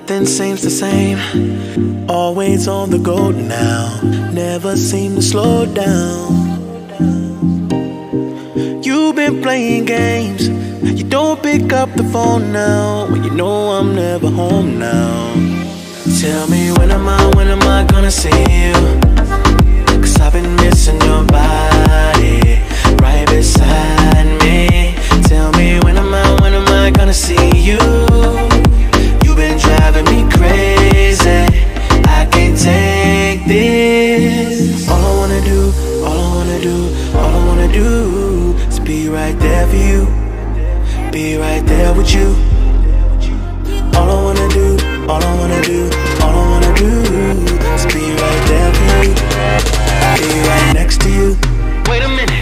Nothing seems the same. Always on the go now. Never seem to slow down. You've been playing games. You don't pick up the phone now when you know I'm never home now. Tell me when am I gonna see you? 'Cause I've been missing your body right beside me. Tell me when am I gonna see you? You've been driving me crazy. I can't take this. All I wanna do, all I wanna do, all I wanna do is be right there for you. Be right there with you. All I wanna do, all I wanna do, all I wanna do is be right there for you. Be right next to you. Wait a minute.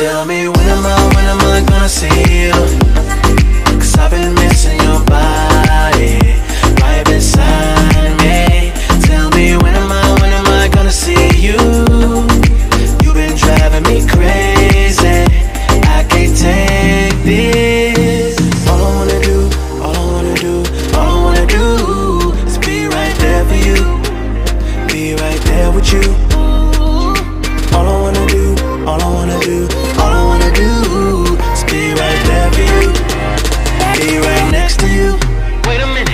Tell me when am I gonna see you? 'Cause I've been missing your body right beside me. Tell me when am I gonna see you? You've been driving me crazy. I can't take this. All I wanna do, all I wanna do, all I wanna do is be right there for you. Be right there with you. All I wanna do, all I wanna do, all I wanna do is be right there for you. Be right next to you. Wait a minute.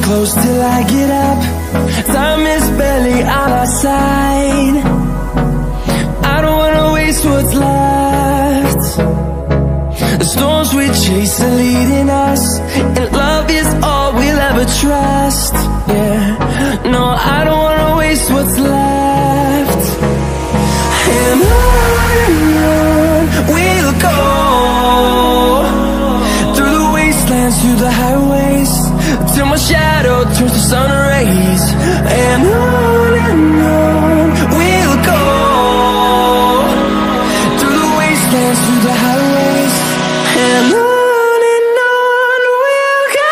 Close till I get up. Time is barely on our side. I don't wanna waste what's left. The storms we chase are leading us, and love is all we'll ever trust. Yeah, no, I don't wanna waste what's left. And on we'll go, through the wastelands, through the highways, till my shadow turns to sun rays. And on we'll go, through the wastelands, through the highways, and on we'll go.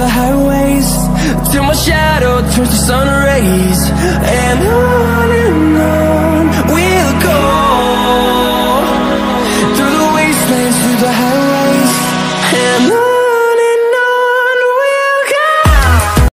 the highways, till my shadow turns to sun rays. And on